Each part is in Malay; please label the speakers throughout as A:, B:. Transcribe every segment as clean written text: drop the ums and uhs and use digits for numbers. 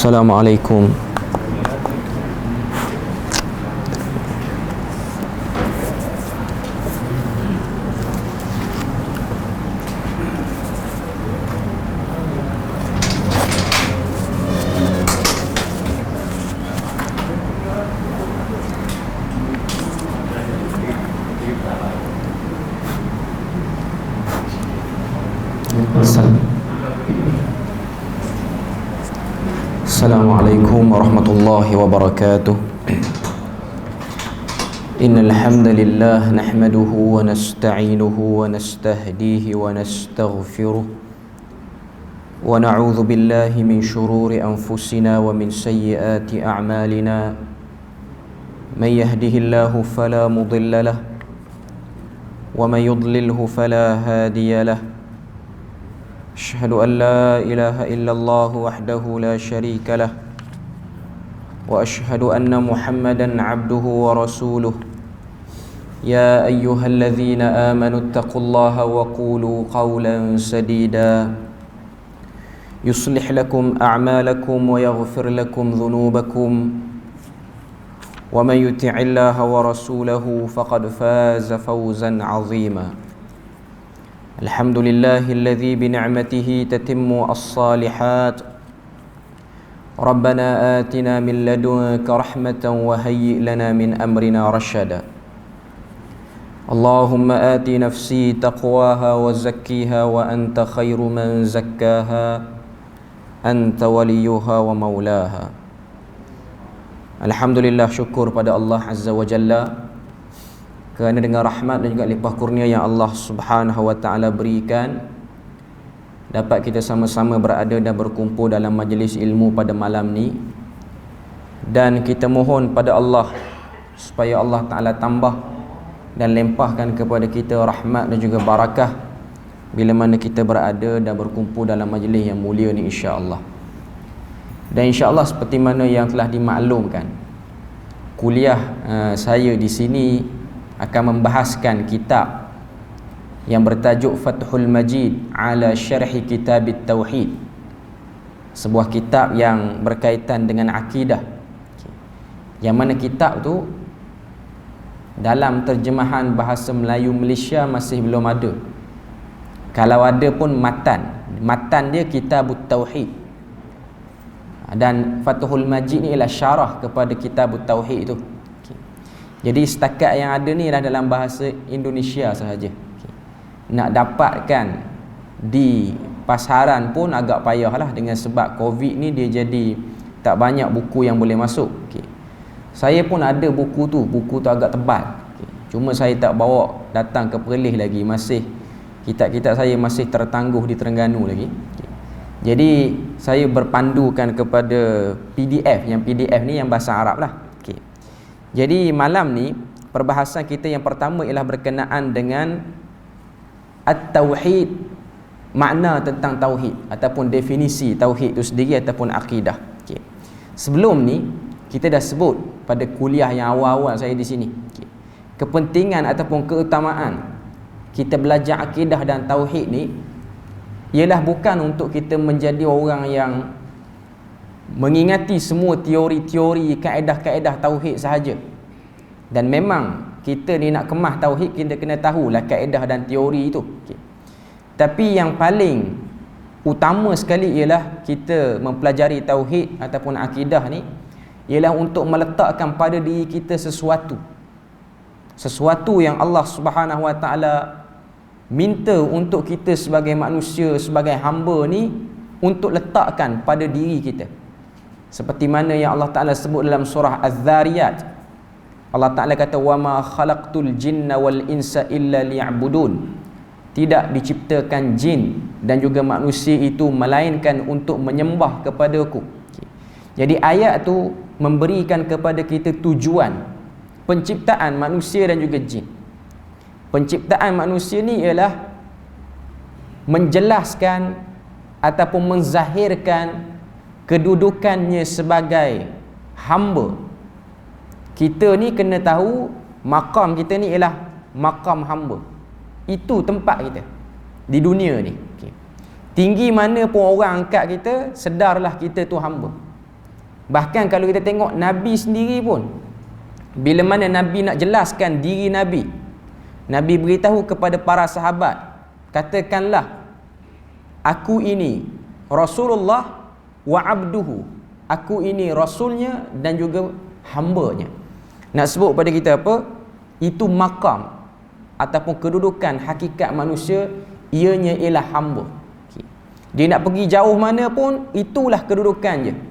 A: Assalamualaikum. Assalamualaikum warahmatullahi wabarakatuh. Innal hamdalillah nahmaduhu wa nasta'inuhu wa nastahdihi wa nastaghfiruh wa na'udzu billahi min shururi anfusina wa min sayyiati a'malina. May yahdihillahu fala mudilla lahu wa may yudlilhu fala hadiya lahu. أشهد أن لا إله إلا الله وحده لا شريك له وأشهد أن محمدا عبده ورسوله يا أيها الذين آمنوا اتقوا الله وقولوا قولا سديدا يصلح لكم أعمالكم ويغفر لكم ذنوبكم ومن يطع الله ورسوله فقد فاز فوزا عظيما. الحمد لله الذي بنعمته تتم الصالحات. ربنا آتنا من لدنك رحمة وهيئ لنا من أمرنا رشدا. اللهم آت نفسي تقواها وزكيها وأنت خير من زكاها أنت وليها ومولاها. Alhamdulillah, syukur pada Allah Azza wa Jalla kerana dengan rahmat dan juga limpah kurnia yang Allah Subhanahu wa taala berikan, dapat kita sama-sama berada dan berkumpul dalam majlis ilmu pada malam ni. Dan kita mohon pada Allah supaya Allah Taala tambah dan limpahkan kepada kita rahmat dan juga barakah bila mana kita berada dan berkumpul dalam majlis yang mulia ni, insya-Allah. Dan insya-Allah seperti mana yang telah dimaklumkan, kuliah saya di sini akan membahaskan kitab yang bertajuk Fathul Majid ala Syarhi Kitab Tauhid, sebuah kitab yang berkaitan dengan akidah, yang mana kitab tu dalam terjemahan bahasa Melayu Malaysia masih belum ada. Kalau ada pun matan dia Kitab Tauhid, dan Fathul Majid ni ialah syarah kepada Kitab Tauhid itu. Jadi setakat yang ada ni adalah dalam bahasa Indonesia sahaja. Nak dapatkan di pasaran pun agak payahlah, dengan sebab Covid ni dia jadi tak banyak buku yang boleh masuk. Saya pun ada buku tu agak tebal. Cuma saya tak bawa datang ke Perlis lagi, masih kitab-kitab saya masih tertangguh di Terengganu lagi. Jadi saya berpandukan kepada PDF, yang PDF ni yang bahasa Arab lah. Jadi malam ni perbahasan kita yang pertama ialah berkenaan dengan At-Tauhid, makna tentang tauhid ataupun definisi tauhid itu sendiri ataupun akidah. Sebelum ni kita dah sebut pada kuliah yang awal-awal saya di sini, kepentingan ataupun keutamaan kita belajar akidah dan tauhid ni ialah bukan untuk kita menjadi orang yang mengingati semua teori-teori, kaedah-kaedah tauhid sahaja. Dan memang kita ni nak kemah tauhid, kita kena tahulah kaedah dan teori itu. Tapi yang paling utama sekali ialah kita mempelajari tauhid ataupun akidah ni ialah untuk meletakkan pada diri kita sesuatu yang Allah Subhanahu wa taala minta untuk kita sebagai manusia, sebagai hamba ni, untuk letakkan pada diri kita. Seperti mana yang Allah Ta'ala sebut dalam surah Az-Zariyat. Allah Ta'ala kata, وَمَا خَلَقْتُ الْجِنَّ وَالْإِنسَ إِلَّا لِيَعْبُدُونَ. Tidak diciptakan jin dan juga manusia itu melainkan untuk menyembah kepadaku. Jadi ayat tu memberikan kepada kita tujuan penciptaan manusia dan juga jin. Penciptaan manusia ni ialah menjelaskan ataupun menzahirkan kedudukannya sebagai hamba. Kita ni kena tahu makam kita ni ialah makam hamba. Itu tempat kita di dunia ni. Tinggi mana pun orang angkat kita, sedarlah kita tu hamba. Bahkan kalau kita tengok Nabi sendiri pun, bila mana Nabi nak jelaskan diri Nabi, Nabi beritahu kepada para sahabat, katakanlah, aku ini Rasulullah wa abduhu, aku ini Rasulnya dan juga hambanya. Nak sebut pada kita apa? Itu makam ataupun kedudukan hakikat manusia, ianya ialah hamba. Dia nak pergi jauh mana pun, itulah kedudukannya.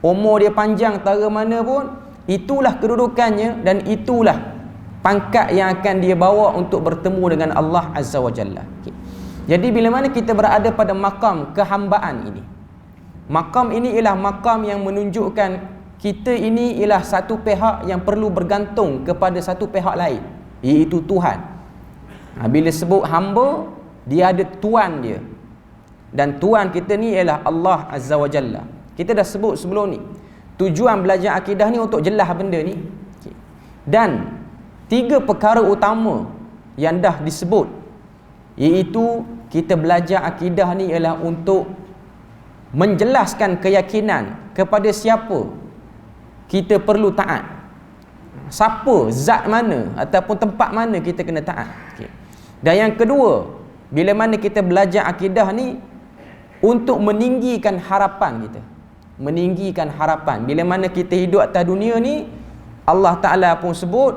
A: Umur dia panjang tara mana pun, itulah kedudukannya dan itulah pangkat yang akan dia bawa untuk bertemu dengan Allah Azza wa Jalla. Jadi bila mana kita berada pada makam kehambaan ini, makam ini ialah makam yang menunjukkan kita ini ialah satu pihak yang perlu bergantung kepada satu pihak lain, iaitu Tuhan. Bila sebut hamba, dia ada tuan dia, dan tuan kita ni ialah Allah Azza wa Jalla. Kita dah sebut sebelum ni, tujuan belajar akidah ni untuk jelas benda ni. Dan 3 perkara utama yang dah disebut, iaitu kita belajar akidah ni ialah untuk menjelaskan keyakinan kepada siapa kita perlu taat, siapa, zat mana ataupun tempat mana kita kena taat. Dan yang kedua, bila mana kita belajar akidah ni untuk meninggikan harapan kita, meninggikan harapan. Bila mana kita hidup atas dunia ni, Allah Ta'ala pun sebut,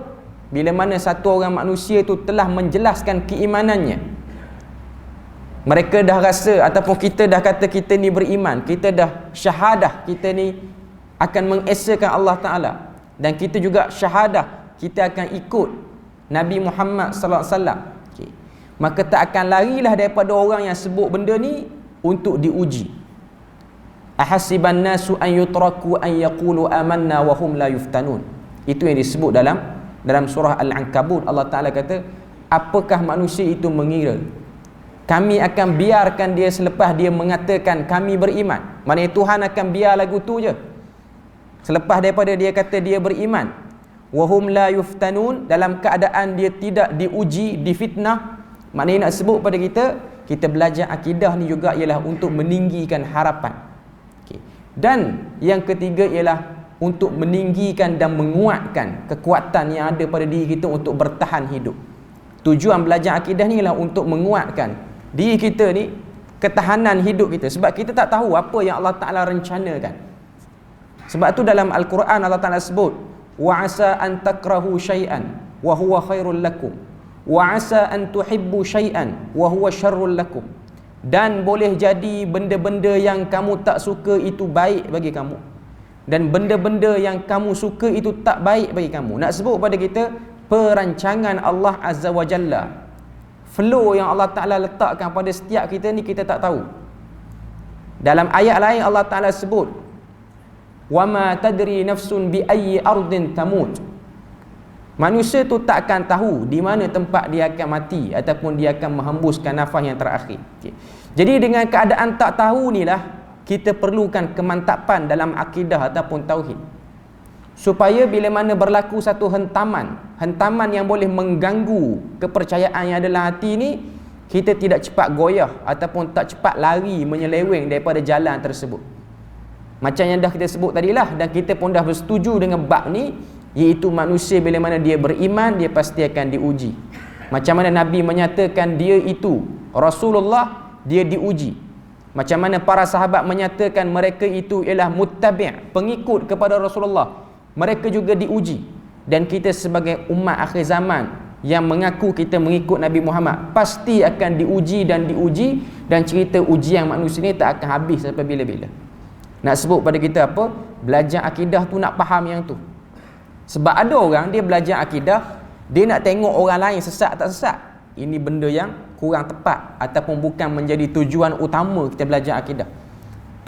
A: bila mana satu orang manusia itu telah menjelaskan keimanannya, mereka dah rasa ataupun kita dah kata kita ni beriman, kita dah syahadah kita ni akan mengesakan Allah Ta'ala, dan kita juga syahadah kita akan ikut Nabi Muhammad sallallahu alaihi wasallam. Maka tak akan larilah daripada orang yang sebut benda ni untuk diuji. Ahasiban nasu an yutraku an yaqulu amanna wa hum la yuftanun. Itu yang disebut dalam surah Al-Ankabut. Allah Ta'ala kata, apakah manusia itu mengira kami akan biarkan dia selepas dia mengatakan kami beriman? Maknanya Tuhan akan biar lagu tu je selepas daripada dia kata dia beriman. Wa hum la yuftanun, dalam keadaan dia tidak diuji, difitnah. Maknanya nak sebut pada kita, kita belajar akidah ni juga ialah untuk meninggikan harapan. Dan yang ketiga ialah untuk meninggikan dan menguatkan kekuatan yang ada pada diri kita untuk bertahan hidup. Tujuan belajar akidah ni ialah untuk menguatkan diri kita ni, ketahanan hidup kita. Sebab kita tak tahu apa yang Allah Ta'ala rencanakan. Sebab tu dalam Al-Quran Allah Ta'ala sebut, wa asa an takrahu syai'an wa huwa khairul lakum wa asa an tuhibbu syai'an wa huwa syarrul lakum. Dan boleh jadi benda-benda yang kamu tak suka itu baik bagi kamu, dan benda-benda yang kamu suka itu tak baik bagi kamu. Nak sebut pada kita perancangan Allah Azza wa Jalla, flow yang Allah Ta'ala letakkan pada setiap kita ni kita tak tahu. Dalam ayat lain Allah Ta'ala sebut, wa ma tadri nafsun bi ayyi ardin tamut. Manusia tu tak akan tahu di mana tempat dia akan mati ataupun dia akan menghembuskan nafas yang terakhir. Jadi dengan keadaan tak tahu ni lah, kita perlukan kemantapan dalam akidah ataupun tauhid, supaya bila mana berlaku satu hentaman yang boleh mengganggu kepercayaan yang ada dalam hati ni, kita tidak cepat goyah ataupun tak cepat lari menyeleweng daripada jalan tersebut. Macam yang dah kita sebut tadilah, dan kita pun dah bersetuju dengan bab ni, iaitu manusia bila mana dia beriman, dia pasti akan diuji. Macam mana Nabi menyatakan dia itu Rasulullah, dia diuji. Macam mana para sahabat menyatakan mereka itu ialah muttabi', pengikut kepada Rasulullah, mereka juga diuji. Dan kita sebagai umat akhir zaman yang mengaku kita mengikut Nabi Muhammad, pasti akan diuji dan diuji, dan cerita ujian manusia ni tak akan habis sampai bila-bila. Nak sebut pada kita apa? Belajar akidah tu nak faham yang tu. Sebab ada orang dia belajar akidah, dia nak tengok orang lain sesat tak sesat. Ini benda yang kurang tepat ataupun bukan menjadi tujuan utama kita belajar akidah.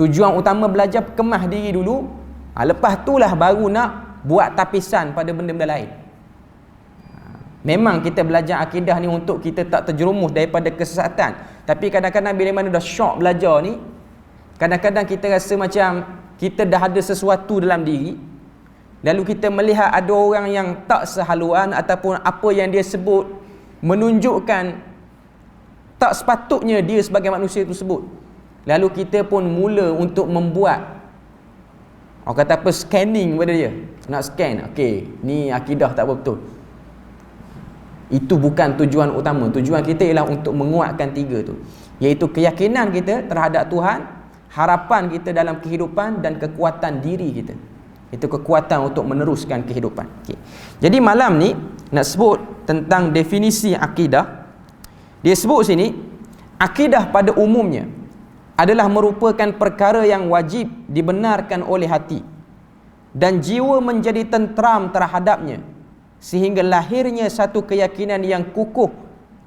A: Tujuan utama belajar kemas diri dulu, lepas itulah baru nak buat tapisan pada benda-benda lain. Memang kita belajar akidah ni untuk kita tak terjerumus daripada kesesatan. Tapi kadang-kadang bila mana dah syok belajar ni, kadang-kadang kita rasa macam kita dah ada sesuatu dalam diri, lalu kita melihat ada orang yang tak sehaluan ataupun apa yang dia sebut menunjukkan tak sepatutnya dia sebagai manusia tersebut. Lalu kita pun mula untuk membuat Orang kata apa, scanning pada dia. Nak scan, okey, ni akidah tak betul. Itu bukan tujuan utama. Tujuan kita ialah untuk menguatkan tiga tu, iaitu keyakinan kita terhadap Tuhan, harapan kita dalam kehidupan, dan kekuatan diri kita. Itu kekuatan untuk meneruskan kehidupan. Okay. Jadi malam ni nak sebut tentang definisi akidah. Dia sebut sini, akidah pada umumnya adalah merupakan perkara yang wajib dibenarkan oleh hati dan jiwa menjadi tenteram terhadapnya, sehingga lahirnya satu keyakinan yang kukuh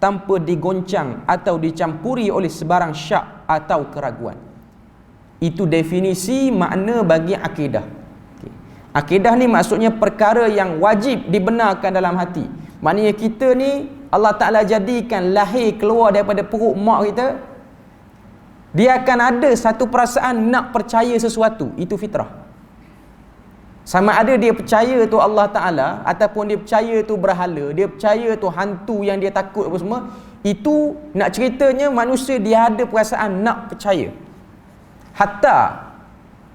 A: tanpa digoncang atau dicampuri oleh sebarang syak atau keraguan. Itu definisi makna bagi akidah. Akidah ni maksudnya perkara yang wajib dibenarkan dalam hati. Maknanya kita ni Allah Ta'ala jadikan lahir keluar daripada perut mak kita, dia akan ada satu perasaan nak percaya sesuatu. Itu fitrah. Sama ada dia percaya tu Allah Ta'ala, ataupun dia percaya tu berhala, dia percaya tu hantu yang dia takut apa semua, itu nak ceritanya manusia dia ada perasaan nak percaya. Hatta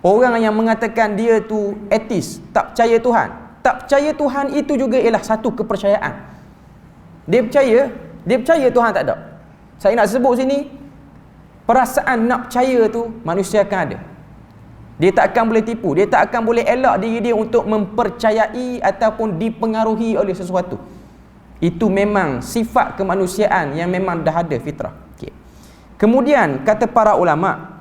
A: orang yang mengatakan dia tu ateis, tak percaya Tuhan, tak percaya Tuhan itu juga ialah satu kepercayaan. Dia percaya Tuhan tak ada. Saya nak sebut sini, perasaan nak percaya tu manusia akan ada. Dia tak akan boleh tipu, dia tak akan boleh elak diri dia untuk mempercayai ataupun dipengaruhi oleh sesuatu. Itu memang sifat kemanusiaan yang memang dah ada fitrah. Okay. Kemudian kata para ulama,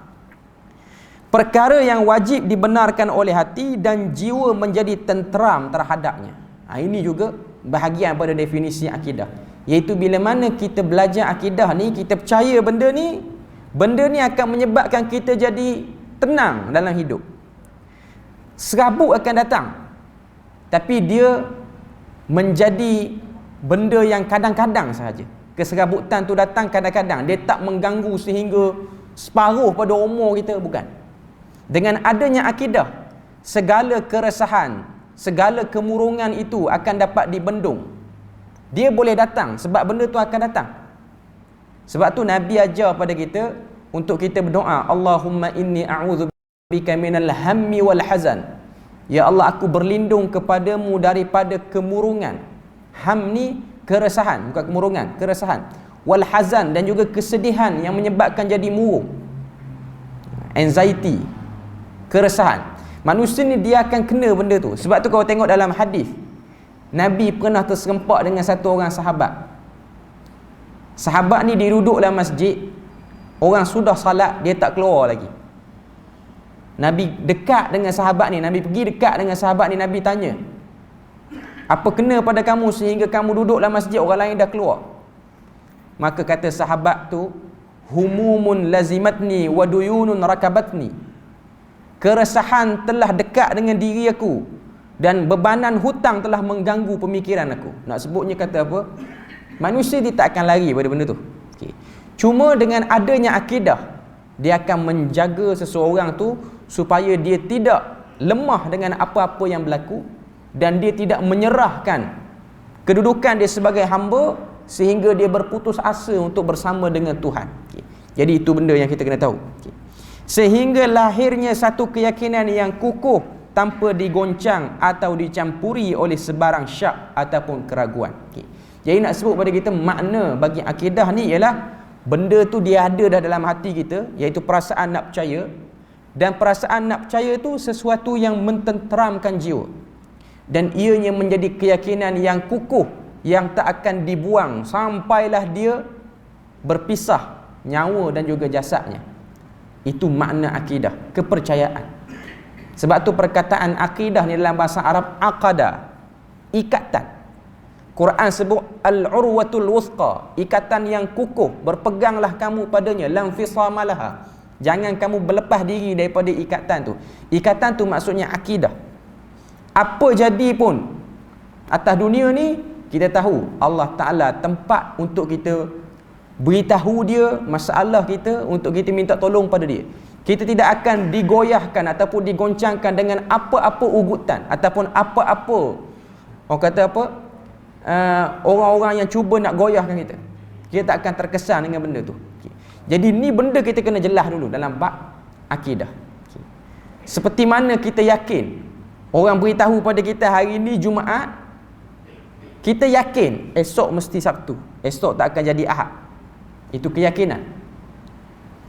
A: perkara yang wajib dibenarkan oleh hati dan jiwa menjadi tenteram terhadapnya. Ini juga bahagian pada definisi akidah, iaitu bila mana kita belajar akidah ni, kita percaya benda ni akan menyebabkan kita jadi tenang dalam hidup. Serabut akan datang, tapi dia menjadi benda yang kadang-kadang sahaja. Keserabutan tu datang kadang-kadang, dia tak mengganggu sehingga separuh pada umur kita, bukan. Dengan adanya akidah, segala keresahan, segala kemurungan itu akan dapat dibendung. Dia boleh datang sebab benda tu akan datang. Sebab tu Nabi ajar pada kita untuk kita berdoa, Allahumma inni a'udzubika minal hammi wal hazan. Ya Allah, aku berlindung kepadamu daripada kemurungan. Ham ni keresahan, bukan kemurungan, keresahan. Wal hazan, dan juga kesedihan yang menyebabkan jadi murung. Anxiety, keresahan. Manusia ni dia akan kena benda tu. Sebab tu kalau tengok dalam hadis, Nabi pernah terserempak dengan satu orang sahabat. Sahabat ni dia duduk dalam masjid, orang sudah salat, dia tak keluar lagi. Nabi dekat dengan sahabat ni, Nabi pergi dekat dengan sahabat ni, Nabi tanya, apa kena pada kamu sehingga kamu duduk dalam masjid, orang lain dah keluar? Maka kata sahabat tu, humumun lazimatni wa duyunun rakabatni. Keresahan telah dekat dengan diri aku dan bebanan hutang telah mengganggu pemikiran aku. Nak sebutnya kata apa? Manusia dia tak akan lari pada benda tu. Okay. Cuma dengan adanya akidah, dia akan menjaga seseorang tu supaya dia tidak lemah dengan apa-apa yang berlaku, dan dia tidak menyerahkan kedudukan dia sebagai hamba sehingga dia berputus asa untuk bersama dengan Tuhan. Okay. Jadi itu benda yang kita kena tahu. Okay. Sehingga lahirnya satu keyakinan yang kukuh tanpa digoncang atau dicampuri oleh sebarang syak ataupun keraguan. Okay. Jadi nak sebut pada kita, makna bagi akidah ni ialah benda tu dia ada dah dalam hati kita, iaitu perasaan nak percaya. Dan perasaan nak percaya tu sesuatu yang mententeramkan jiwa, dan ianya menjadi keyakinan yang kukuh, yang tak akan dibuang sampailah dia berpisah nyawa dan juga jasadnya. Itu makna akidah, kepercayaan. Sebab tu perkataan akidah ni dalam bahasa Arab aqada, ikatan. Quran sebut al-urwatul wuthqa, ikatan yang kukuh, berpeganglah kamu padanya, lam fisamalaha. Jangan kamu berlepas diri daripada ikatan tu. Ikatan tu maksudnya akidah. Apa jadi pun atas dunia ni, kita tahu Allah Ta'ala tempat untuk kita beritahu dia masalah kita, untuk kita minta tolong pada dia. Kita tidak akan digoyahkan ataupun digoncangkan dengan apa-apa ugutan ataupun apa-apa, orang kata apa, orang-orang yang cuba nak goyahkan kita. Kita tak akan terkesan dengan benda tu. Okay. Jadi ni benda kita kena jelas dulu dalam bab akidah. Okay. Seperti mana kita yakin orang beritahu pada kita hari ni Jumaat, kita yakin esok mesti Sabtu, esok tak akan jadi Ahad. Itu keyakinan.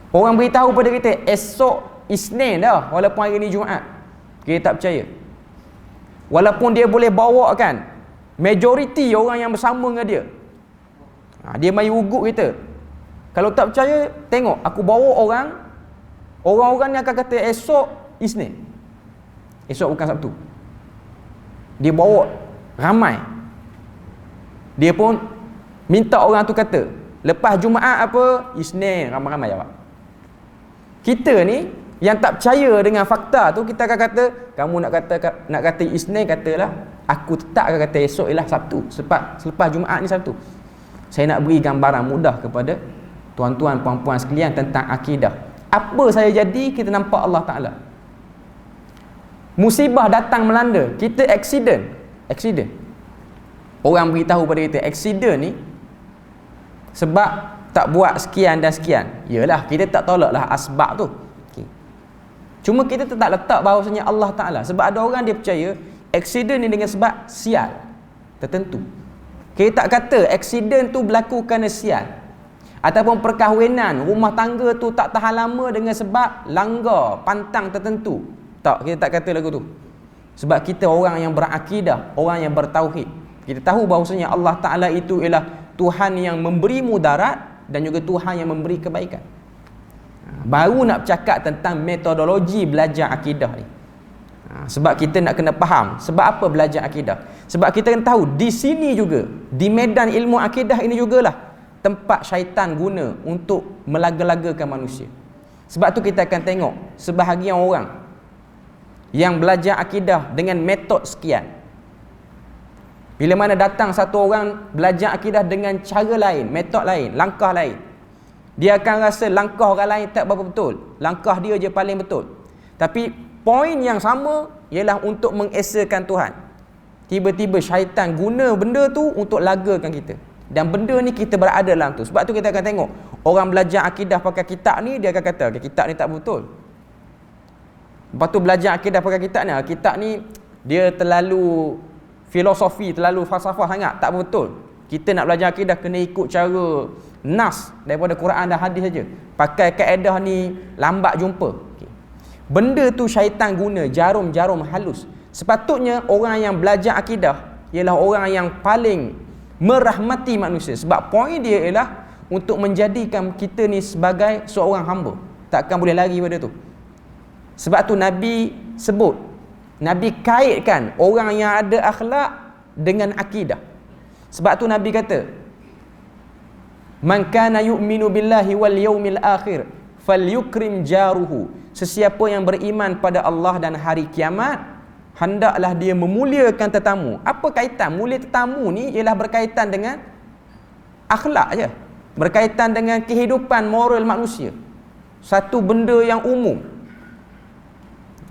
A: Orang beritahu pada kita esok Isnin dah walaupun hari ni Jumaat, kita tak percaya. Walaupun dia boleh bawakan majoriti orang yang bersama dengan dia, dia mai ugut kita. Kalau tak percaya, tengok aku bawa orang-orang yang akan kata esok Isnin, esok bukan Sabtu. Dia bawa ramai. Dia pun minta orang tu kata lepas Jumaat apa, Isnin, ramai-ramai jawab. Kita ni yang tak percaya dengan fakta tu, kita akan kata, kamu nak kata Isnin, katalah. Aku tetap akan kata esok ialah Sabtu, selepas Jumaat ni Sabtu. Saya nak beri gambaran mudah kepada tuan-tuan, puan-puan sekalian tentang akidah. Apa saya jadi, kita nampak Allah Ta'ala. Musibah datang melanda, kita accident. Orang beritahu pada kita accident ni sebab tak buat sekian dan sekian. Yalah, kita tak tolaklah asbab tu. Okay. Cuma kita tak letak bahawasanya Allah Ta'ala. Sebab ada orang dia percaya accident ni dengan sebab sial tertentu. Kita tak kata accident tu berlaku kerana sial. Ataupun perkahwinan, rumah tangga tu tak tahan lama dengan sebab langgar, pantang tertentu. Tak, kita tak kata lagu tu. Sebab kita orang yang berakidah, orang yang bertauhid. Kita tahu bahawasanya Allah Ta'ala itu ialah Tuhan yang memberi mudarat dan juga Tuhan yang memberi kebaikan. Baru nak bercakap tentang metodologi belajar akidah ni. Sebab kita nak kena faham sebab apa belajar akidah. Sebab kita kena tahu di sini juga, di medan ilmu akidah ini jugalah tempat syaitan guna untuk melaga-lagakan manusia. Sebab tu kita akan tengok sebahagian orang yang belajar akidah dengan metod sekian. Bila mana datang satu orang belajar akidah dengan cara lain, metod lain, langkah lain, dia akan rasa langkah orang lain tak berapa betul, langkah dia je paling betul. Tapi poin yang sama ialah untuk mengesakan Tuhan. Tiba-tiba syaitan guna benda tu untuk lagakan kita. Dan benda ni kita berada dalam tu. Sebab tu kita akan tengok orang belajar akidah pakai kitab ni, dia akan kata okay, kitab ni tak betul. Lepas tu belajar akidah pakai kitab ni dia terlalu filosofi, terlalu falsafah sangat, tak betul. Kita nak belajar akidah kena ikut cara nas daripada Quran dan hadis saja. Pakai kaedah ni lambat jumpa. Okay. Benda tu syaitan guna jarum-jarum halus. Sepatutnya orang yang belajar akidah ialah orang yang paling merahmati manusia. Sebab poin dia ialah untuk menjadikan kita ni sebagai seorang hamba. Takkan boleh lari pada tu. Sebab tu Nabi sebut, Nabi kaitkan orang yang ada akhlak dengan akidah. Sebab tu Nabi kata, man kana yu'minu billahi wal yaumil akhir falyukrim jaruhu. Sesiapa yang beriman pada Allah dan hari kiamat, hendaklah dia memuliakan tetamu. Apa kaitan mulia tetamu ni? Ialah berkaitan dengan akhlak je, berkaitan dengan kehidupan moral manusia. Satu benda yang umum.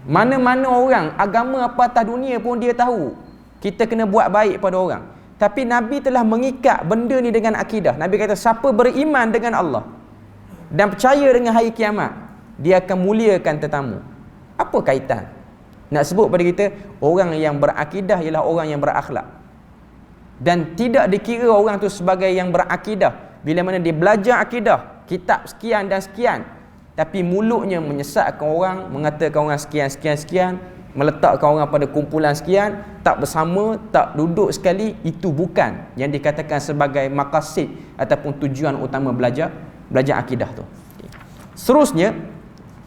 A: Mana-mana orang, agama apa atas dunia pun dia tahu kita kena buat baik pada orang. Tapi Nabi telah mengikat benda ni dengan akidah. Nabi kata siapa beriman dengan Allah dan percaya dengan hari kiamat, dia akan muliakan tetamu. Apa kaitan? Nak sebut pada kita, orang yang berakidah ialah orang yang berakhlak. Dan tidak dikira orang tu sebagai yang berakidah bila mana dia belajar akidah, kitab sekian dan sekian, tapi mulutnya menyesatkan orang, mengatakan orang sekian, meletakkan orang pada kumpulan sekian, tak bersama, tak duduk sekali. Itu bukan yang dikatakan sebagai maqasid ataupun tujuan utama belajar akidah tu. Seterusnya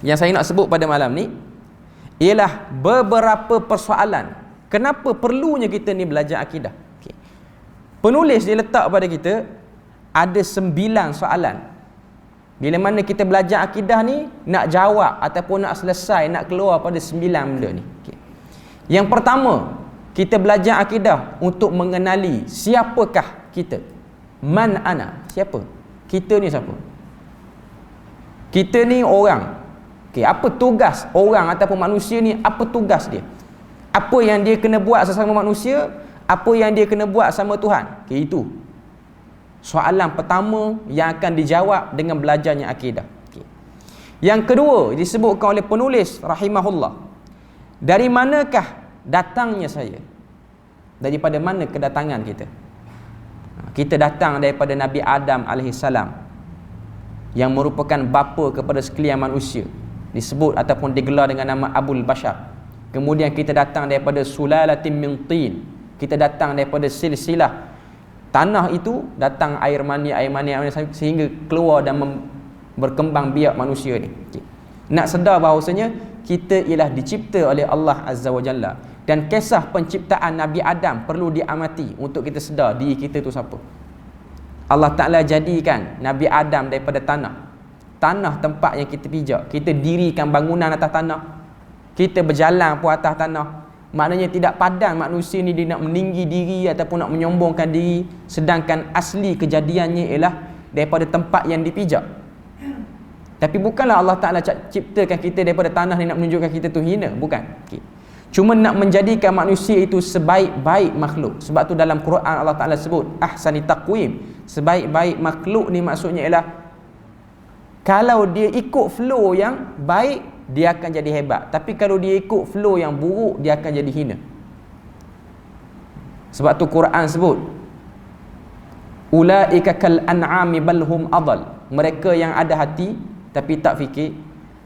A: yang saya nak sebut pada malam ni ialah beberapa persoalan kenapa perlunya kita ni belajar akidah. Penulis dia letak pada kita ada 9 soalan. Bila mana kita belajar akidah ni, nak jawab ataupun nak selesai, nak keluar pada 9 benda ni. Yang pertama, kita belajar akidah untuk mengenali siapakah kita. Man ana, siapa? Kita ni siapa? Kita ni orang. Apa tugas orang ataupun manusia ni? Apa tugas dia? Apa yang dia kena buat sesama manusia? Apa yang dia kena buat sama Tuhan? Itu soalan pertama yang akan dijawab dengan belajarnya akidah. Yang kedua disebutkan oleh penulis rahimahullah, Dari manakah datangnya saya? Daripada mana kedatangan kita? Kita datang daripada Nabi Adam alaihissalam, yang merupakan bapa kepada sekalian manusia, disebut ataupun digelar dengan nama Abul Bashar. Kemudian kita datang daripada sulalatin min tin, kita datang daripada silsilah tanah itu, datang air mani sehingga keluar dan berkembang biak manusia ni. Nak sedar bahawasanya kita ialah dicipta oleh Allah Azza wa Jalla, dan kisah penciptaan Nabi Adam perlu diamati untuk kita sedar diri kita tu siapa. Allah Ta'ala jadikan Nabi Adam daripada tanah tempat yang kita pijak. Kita dirikan bangunan atas tanah, kita berjalan pun atas tanah. Maknanya tidak padan manusia ni dia nak meninggi diri ataupun nak menyombongkan diri, sedangkan asli kejadiannya ialah daripada tempat yang dipijak. Tapi bukanlah Allah Ta'ala ciptakan kita daripada tanah ni nak menunjukkan kita tu hina, bukan. Cuma nak menjadikan manusia itu sebaik-baik makhluk. Sebab tu dalam Quran Allah Ta'ala sebut ahsani taqwim, sebaik-baik makhluk ni maksudnya ialah kalau dia ikut flow yang baik, dia akan jadi hebat. Tapi kalau dia ikut flow yang buruk, dia akan jadi hina. Sebab tu Quran sebut ulaika kal an'ami bal hum adall. Mereka yang ada hati tapi tak fikir,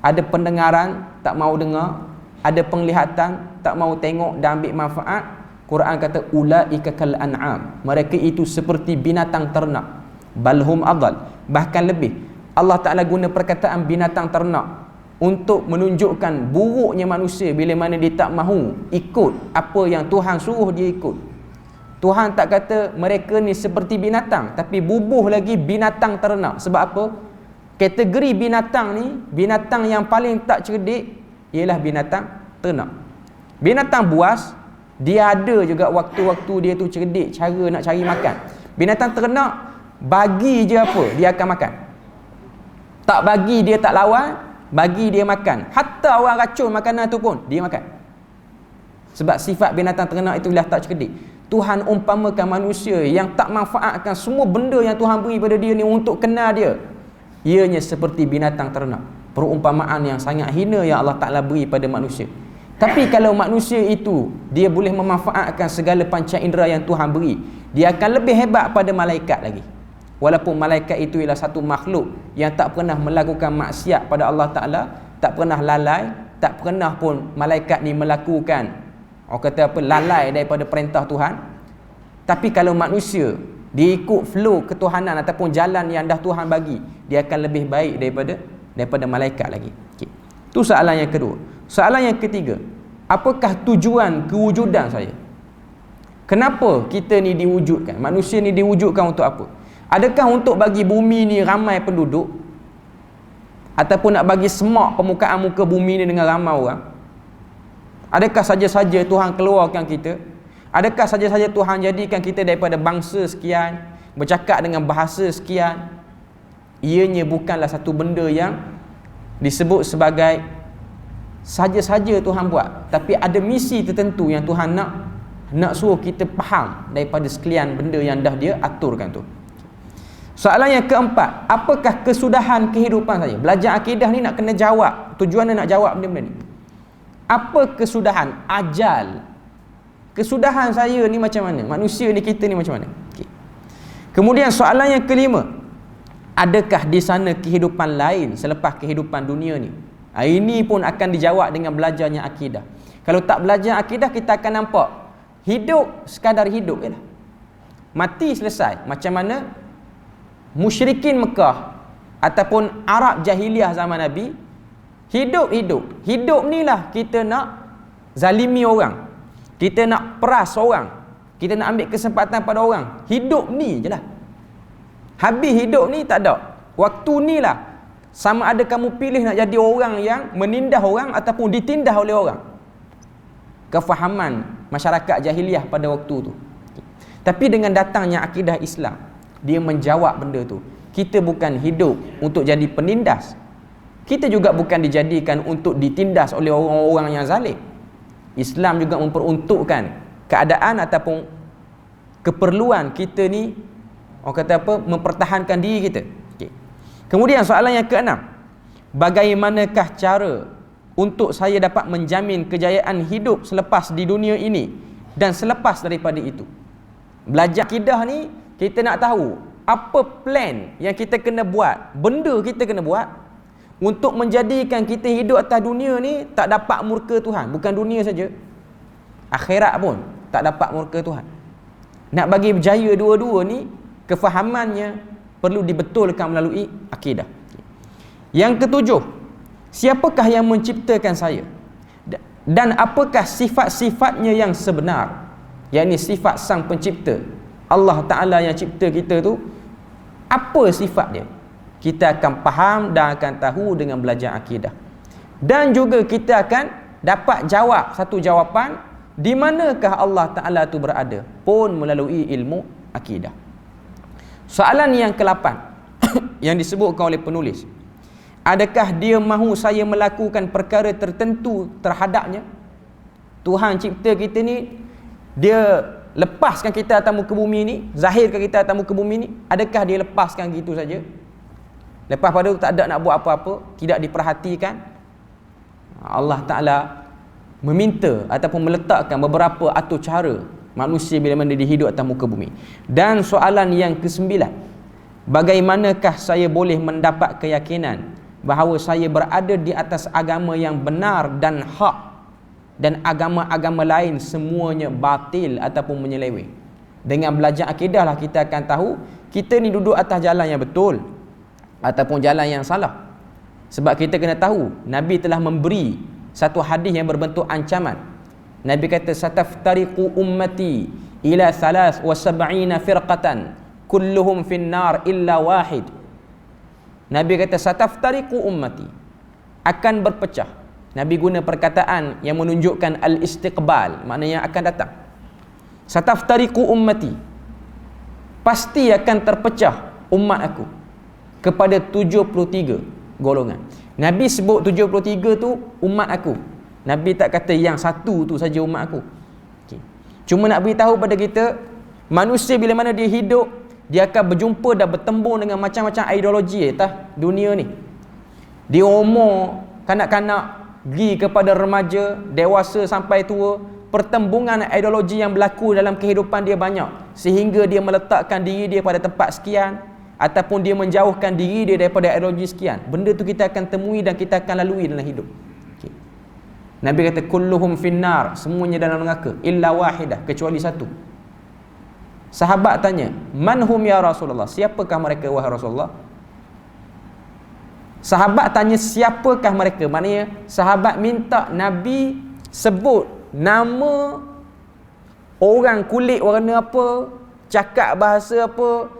A: ada pendengaran tak mau dengar, ada penglihatan tak mau tengok dan ambil manfaat. Quran kata ulaika kal an'am, mereka itu seperti binatang ternak. Bal hum adall, bahkan lebih. Allah Ta'ala guna perkataan binatang ternak untuk menunjukkan buruknya manusia bila mana dia tak mahu ikut apa yang Tuhan suruh dia ikut. Tuhan tak kata mereka ni seperti binatang, tapi bubuh lagi binatang ternak. Sebab apa? Kategori binatang ni, binatang yang paling tak cerdik ialah binatang ternak. Binatang buas, dia ada juga waktu-waktu dia tu cerdik cara nak cari makan. Binatang ternak, bagi je apa, dia akan makan. Tak bagi dia tak lawan, bagi dia makan. Hatta orang racun makanan tu pun dia makan. Sebab sifat binatang ternak itu ialah tak cerdik. Tuhan umpamakan manusia yang tak manfaatkan semua benda yang Tuhan beri pada dia ni untuk kenal dia. Ianya seperti binatang ternak. Perumpamaan yang sangat hina yang Allah Ta'ala beri pada manusia. Tapi kalau manusia itu dia boleh memanfaatkan segala panca indera yang Tuhan beri, dia akan lebih hebat pada malaikat lagi. Walaupun malaikat itu ialah satu makhluk yang tak pernah melakukan maksiat pada Allah Ta'ala, tak pernah lalai, tak pernah pun malaikat ni melakukan orang kata apa, lalai daripada perintah Tuhan. Tapi kalau manusia dia ikut flow ketuhanan ataupun jalan yang dah Tuhan bagi, dia akan lebih baik daripada malaikat lagi. Itu soalan yang kedua. Soalan yang ketiga, apakah tujuan kewujudan saya? Kenapa kita ni diwujudkan? Manusia ni diwujudkan untuk apa? Adakah untuk bagi bumi ni ramai penduduk, ataupun nak bagi semak permukaan muka bumi ni dengan ramai orang? Adakah saja-saja Tuhan keluarkan kita? Adakah saja-saja Tuhan jadikan kita daripada bangsa sekian, bercakap dengan bahasa sekian? Ianya bukanlah satu benda yang disebut sebagai saja-saja Tuhan buat, tapi ada misi tertentu yang Tuhan nak suruh kita faham daripada sekalian benda yang dah dia aturkan tu. Soalan yang keempat, apakah kesudahan kehidupan saya? Belajar akidah ni nak kena jawab, tujuannya nak jawab benda-benda ni. Apa kesudahan? Ajal. Kesudahan saya ni macam mana? Manusia ni, kita ni macam mana? Okay. Kemudian soalan yang kelima, adakah di sana kehidupan lain selepas kehidupan dunia ni? Ini pun akan dijawab dengan belajarnya akidah. Kalau tak belajar akidah, kita akan nampak hidup sekadar hidup je lah. Mati selesai. Macam mana musyrikin Mekah ataupun Arab jahiliah zaman Nabi hidup ni lah kita nak zalimi orang, kita nak peras orang, kita nak ambil kesempatan pada orang. Hidup ni je lah. Habis hidup ni tak ada. Waktu ni lah, sama ada kamu pilih nak jadi orang yang menindas orang ataupun ditindas oleh orang. Kefahaman masyarakat jahiliah pada waktu tu. Tapi dengan datangnya akidah Islam, dia menjawab benda tu. Kita bukan hidup untuk jadi penindas, kita juga bukan dijadikan untuk ditindas oleh orang-orang yang zalim. Islam juga memperuntukkan keadaan ataupun keperluan kita ni, orang kata apa, mempertahankan diri kita. Okay. Kemudian soalan yang keenam, bagaimanakah cara untuk saya dapat menjamin kejayaan hidup selepas di dunia ini dan selepas daripada itu. Belajar akidah ni, kita nak tahu apa plan yang kita kena buat, benda kita kena buat untuk menjadikan kita hidup atas dunia ni tak dapat murka Tuhan. Bukan dunia saja, akhirat pun tak dapat murka Tuhan. Nak bagi berjaya dua-dua ni, kefahamannya perlu dibetulkan melalui akidah. Yang ketujuh, siapakah yang menciptakan saya? Dan apakah sifat-sifatnya yang sebenar? Yakni sifat sang pencipta, Allah Ta'ala yang cipta kita tu, apa sifat dia? Kita akan faham dan akan tahu dengan belajar akidah. Dan juga kita akan dapat jawab satu jawapan, di manakah Allah Ta'ala tu berada, pun melalui ilmu akidah. Soalan yang ke-8 yang disebutkan oleh penulis, adakah dia mahu saya melakukan perkara tertentu terhadapnya? Tuhan cipta kita ni, dia lepaskan kita atas muka bumi ni, zahirkan kita atas muka bumi ni, adakah dia lepaskan gitu saja? Lepas pada tu tak ada nak buat apa-apa, tidak diperhatikan? Allah Ta'ala meminta ataupun meletakkan beberapa atur cara manusia bila mana dia hidup atas muka bumi. Dan soalan yang ke-9, bagaimanakah saya boleh mendapat keyakinan bahawa saya berada di atas agama yang benar dan hak, dan agama-agama lain semuanya batil ataupun menyeleweng? Dengan belajar akidah lah kita akan tahu kita ni duduk atas jalan yang betul ataupun jalan yang salah. Sebab kita kena tahu Nabi telah memberi satu hadis yang berbentuk ancaman. Nabi kata, sataftariqu ummati ila 73 firqatan kulluhum finnar illa wahid. Nabi kata sataftariqu ummati, akan berpecah. Nabi guna perkataan yang menunjukkan al-istiqbal, maknanya akan datang. Sataftariqu ummati, pasti akan terpecah umat aku kepada 73 golongan. Nabi sebut 73 tu umat aku. Nabi tak kata yang satu tu saja umat aku. Okay. Cuma nak beritahu pada kita, manusia bila mana dia hidup, dia akan berjumpa dan bertembung dengan macam-macam ideologi atas dunia ni. Di umur kanak-kanak pergi kepada remaja, dewasa sampai tua, pertembungan ideologi yang berlaku dalam kehidupan dia banyak, sehingga dia meletakkan diri dia pada tempat sekian, ataupun dia menjauhkan diri dia daripada ideologi sekian. Benda tu kita akan temui dan kita akan lalui dalam hidup. Okay. Nabi kata kulluhum finnar, semuanya dalam neraka illa wahidah, kecuali satu. Sahabat tanya, manhum ya Rasulullah, siapakah mereka wahai Rasulullah? Sahabat tanya siapakah mereka, maknanya sahabat minta Nabi sebut nama orang kulit warna apa, cakap bahasa apa.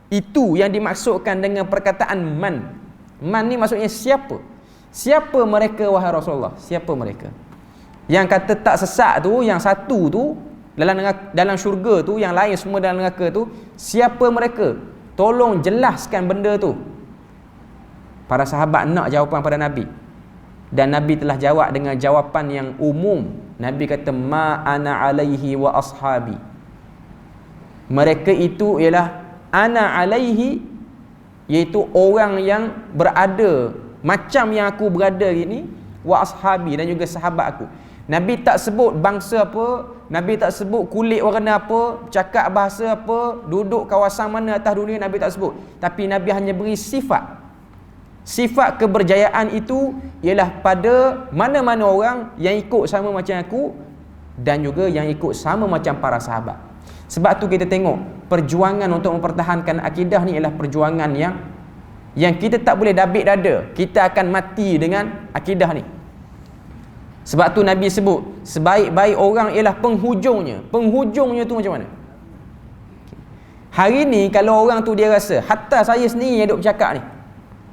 A: Itu yang dimaksudkan dengan perkataan man. Man ni maksudnya siapa? Siapa mereka wahai Rasulullah? Siapa mereka? Yang kata tak sesat tu, yang satu tu dalam syurga tu, yang lain semua dalam neraka tu, siapa mereka? Tolong jelaskan benda tu. Para sahabat nak jawapan pada Nabi, dan Nabi telah jawab dengan jawapan yang umum. Nabi kata ma ana alaihi wa ashabi. Mereka itu ialah ana alaihi, iaitu orang yang berada macam yang aku berada ini, wa ashabi, dan juga sahabat aku. Nabi tak sebut bangsa apa, Nabi tak sebut kulit warna apa, cakap bahasa apa, duduk kawasan mana atas dunia, Nabi tak sebut. Tapi Nabi hanya beri sifat. Sifat keberjayaan itu ialah pada mana-mana orang yang ikut sama macam aku, dan juga yang ikut sama macam para sahabat. Sebab tu kita tengok perjuangan untuk mempertahankan akidah ni ialah perjuangan yang kita tak boleh dabik dada. Kita akan mati dengan akidah ni. Sebab tu Nabi sebut sebaik-baik orang ialah penghujungnya. Penghujungnya tu macam mana? Hari ni kalau orang tu dia rasa, hatta saya sendiri yang duk bercakap ni,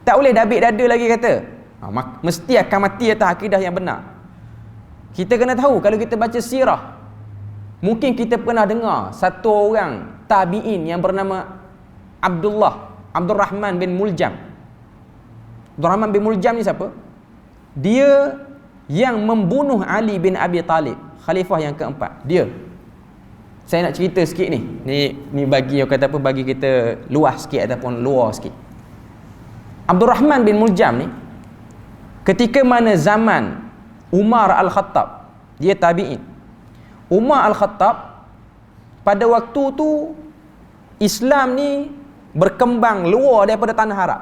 A: tak boleh dabik dada lagi kata, mesti akan mati atas akidah yang benar. Kita kena tahu, kalau kita baca sirah, mungkin kita pernah dengar satu orang tabi'in yang bernama Abdurrahman bin Muljam. Abdurrahman bin Muljam ni siapa? Dia yang membunuh Ali bin Abi Talib, khalifah yang keempat. Dia. Saya nak cerita sikit ni. Ni bagi kata apa, bagi kita luas sikit ataupun luar sikit. Abdurrahman bin Muljam ni, ketika mana zaman Umar Al-Khattab, dia tabi'in. Umar Al-Khattab pada waktu tu Islam ni berkembang luar daripada tanah Arab.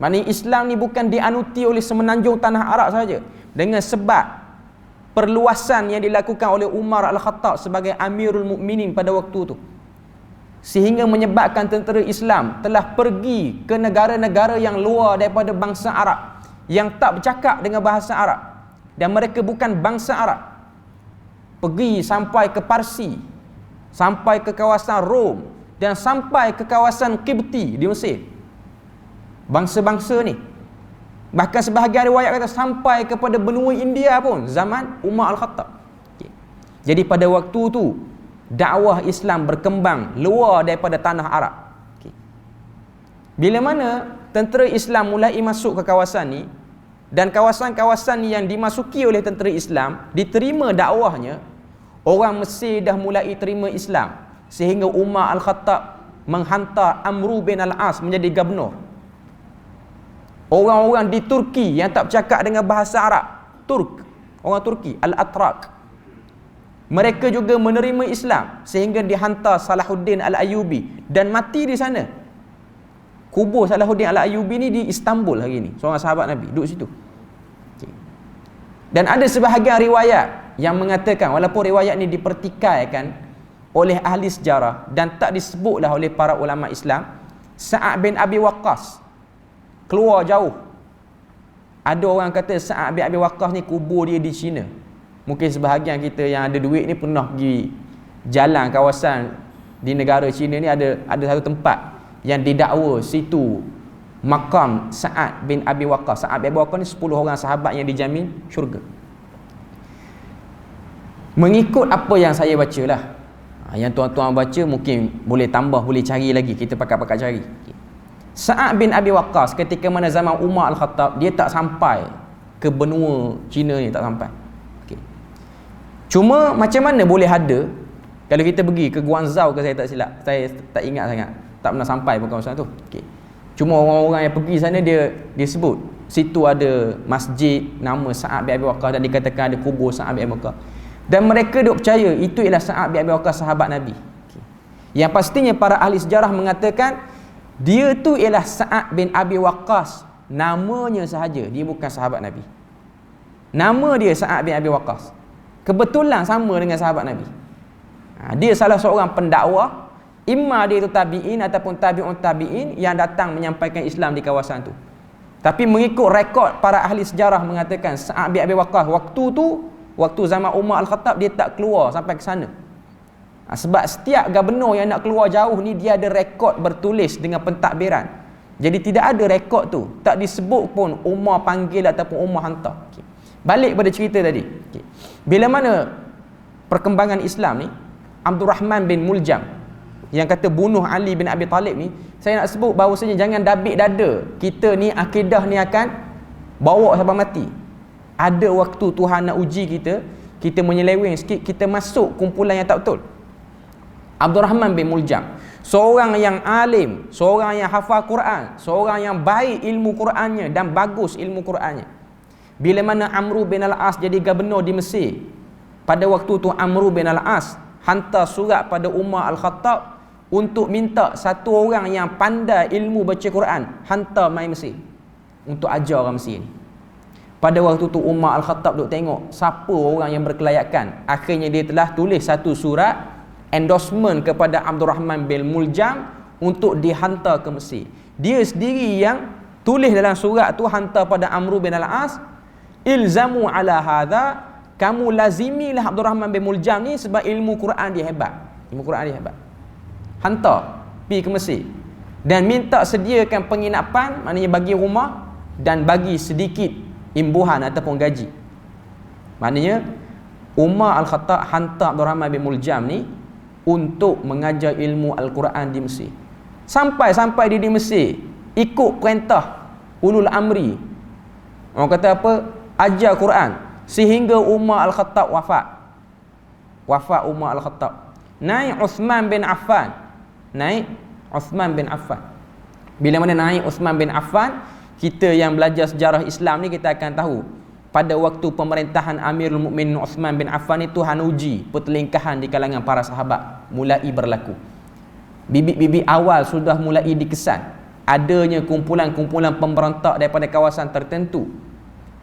A: Maknanya Islam ni bukan dianuti oleh semenanjung tanah Arab saja, dengan sebab perluasan yang dilakukan oleh Umar Al-Khattab sebagai Amirul Mukminin pada waktu tu, sehingga menyebabkan tentera Islam telah pergi ke negara-negara yang luar daripada bangsa Arab, yang tak bercakap dengan bahasa Arab, dan mereka bukan bangsa Arab. Pergi sampai ke Parsi, sampai ke kawasan Rom, dan sampai ke kawasan Qibti di Mesir. Bangsa-bangsa ni, bahkan sebahagian riwayat kata sampai kepada benua India pun zaman Umar Al-Khattab. Jadi pada waktu tu dakwah Islam berkembang luar daripada tanah Arab. Bila mana tentera Islam mulai masuk ke kawasan ni, dan kawasan-kawasan yang dimasuki oleh tentera Islam diterima dakwahnya, orang Mesir dah mulai terima Islam, sehingga Umar Al-Khattab menghantar Amru bin Al-As menjadi gubernur. Orang-orang di Turki yang tak bercakap dengan bahasa Arab, orang Turki, Al-Atrak, mereka juga menerima Islam, sehingga dihantar Salahuddin Al-Ayyubi dan mati di sana. Kubur Salahuddin Al-Ayyubi ni di Istanbul hari ni, seorang sahabat Nabi duduk situ. Dan ada sebahagian riwayat yang mengatakan, walaupun riwayat ni dipertikaikan oleh ahli sejarah dan tak disebutlah oleh para ulama Islam, Sa'ad bin Abi Waqqas keluar jauh. Ada orang kata Sa'ad bin Abi Waqqas ni kubur dia di China. Mungkin sebahagian kita yang ada duit ni pernah pergi jalan kawasan di negara China ni, ada satu tempat yang didakwa situ makam Sa'ad bin Abi Waqqas. Sa'ad bin Abi Waqqas ni 10 orang sahabat yang dijamin syurga. Mengikut apa yang saya bacalah, yang tuan-tuan baca mungkin boleh tambah, boleh cari lagi, kita pakat-pakat cari. Sa'ad bin Abi Waqqas ketika mana zaman Umar Al-Khattab, dia tak sampai ke benua China ni, tak sampai. Cuma macam mana boleh ada, kalau kita pergi ke Guangzhou ke, saya tak silap, saya tak ingat sangat, tak pernah sampai pun kawasan tu. Cuma orang-orang yang pergi sana, dia sebut situ ada masjid nama Sa'ad bin Abi Waqqas, dan dikatakan ada kubur Sa'ad bin Abi Waqqas, dan mereka duk percaya itu ialah Sa'ad bin Abi Waqqas, sahabat Nabi. Yang pastinya para ahli sejarah mengatakan dia tu ialah Sa'ad bin Abi Waqqas, namanya sahaja, dia bukan sahabat Nabi. Nama dia Sa'ad bin Abi Waqqas, kebetulan sama dengan sahabat Nabi. Dia salah seorang pendakwah, imma dia itu tabi'in ataupun tabi'un tabi'in yang datang menyampaikan Islam di kawasan tu. Tapi mengikut rekod para ahli sejarah mengatakan Sa'ad bin Abi Waqqas waktu zaman Umar Al-Khattab, dia tak keluar sampai ke sana. Sebab setiap gubernur yang nak keluar jauh ni, dia ada rekod bertulis dengan pentadbiran. Jadi tidak ada rekod tu, tak disebut pun Umar panggil ataupun Umar hantar. Balik pada cerita tadi. Bila mana perkembangan Islam ni, Abdul Rahman bin Muljam yang kata bunuh Ali bin Abi Talib ni, saya nak sebut bahawasanya jangan dabik dada kita ni, akidah ni akan bawa sampai mati. Ada waktu Tuhan nak uji kita menyeleweng sikit, kita masuk kumpulan yang tak betul. Abdul Rahman bin Muljam, seorang yang alim, seorang yang hafal Quran, seorang yang baik ilmu Qurannya dan bagus ilmu Qurannya. Bila mana Amru bin Al-As jadi gubernur di Mesir, pada waktu tu Amru bin Al-As hantar surat pada Umar Al-Khattab untuk minta satu orang yang pandai ilmu baca Quran, hantar mai Mesir untuk ajar orang Mesir ni. Pada waktu tu Umar Al-Khattab duk tengok siapa orang yang berkelayakan. Akhirnya dia telah tulis satu surat endorsement kepada Abdul Rahman bin Muljam untuk dihantar ke Mesir. Dia sendiri yang tulis dalam surat tu, hantar pada Amru bin Al-As, ilzamu ala hadha, kamu lazimilah Abdul Rahman bin Muljam ni sebab ilmu Quran dia hebat. Ilmu Quran dia hebat. Hantar pergi ke Mesir dan minta sediakan penginapan, maknanya bagi rumah dan bagi sedikit imbuhan ataupun gaji. Maknanya Umar Al-Khattab hantar Abdul Rahman bin Muljam ni untuk mengajar ilmu Al-Quran di Mesir. Sampai di Mesir, ikut perintah ulul amri, orang kata apa, ajar Quran, sehingga Umar Al-Khattab wafat Umar Al-Khattab. Naik Uthman bin Affan. Bila mana naik Uthman bin Affan, kita yang belajar sejarah Islam ni, kita akan tahu pada waktu pemerintahan Amirul Mukminin Uthman bin Affan itu Tuhan uji pertelingkahan di kalangan para sahabat mulai berlaku. Bibit-bibit awal sudah mulai dikesan adanya kumpulan-kumpulan pemberontak daripada kawasan tertentu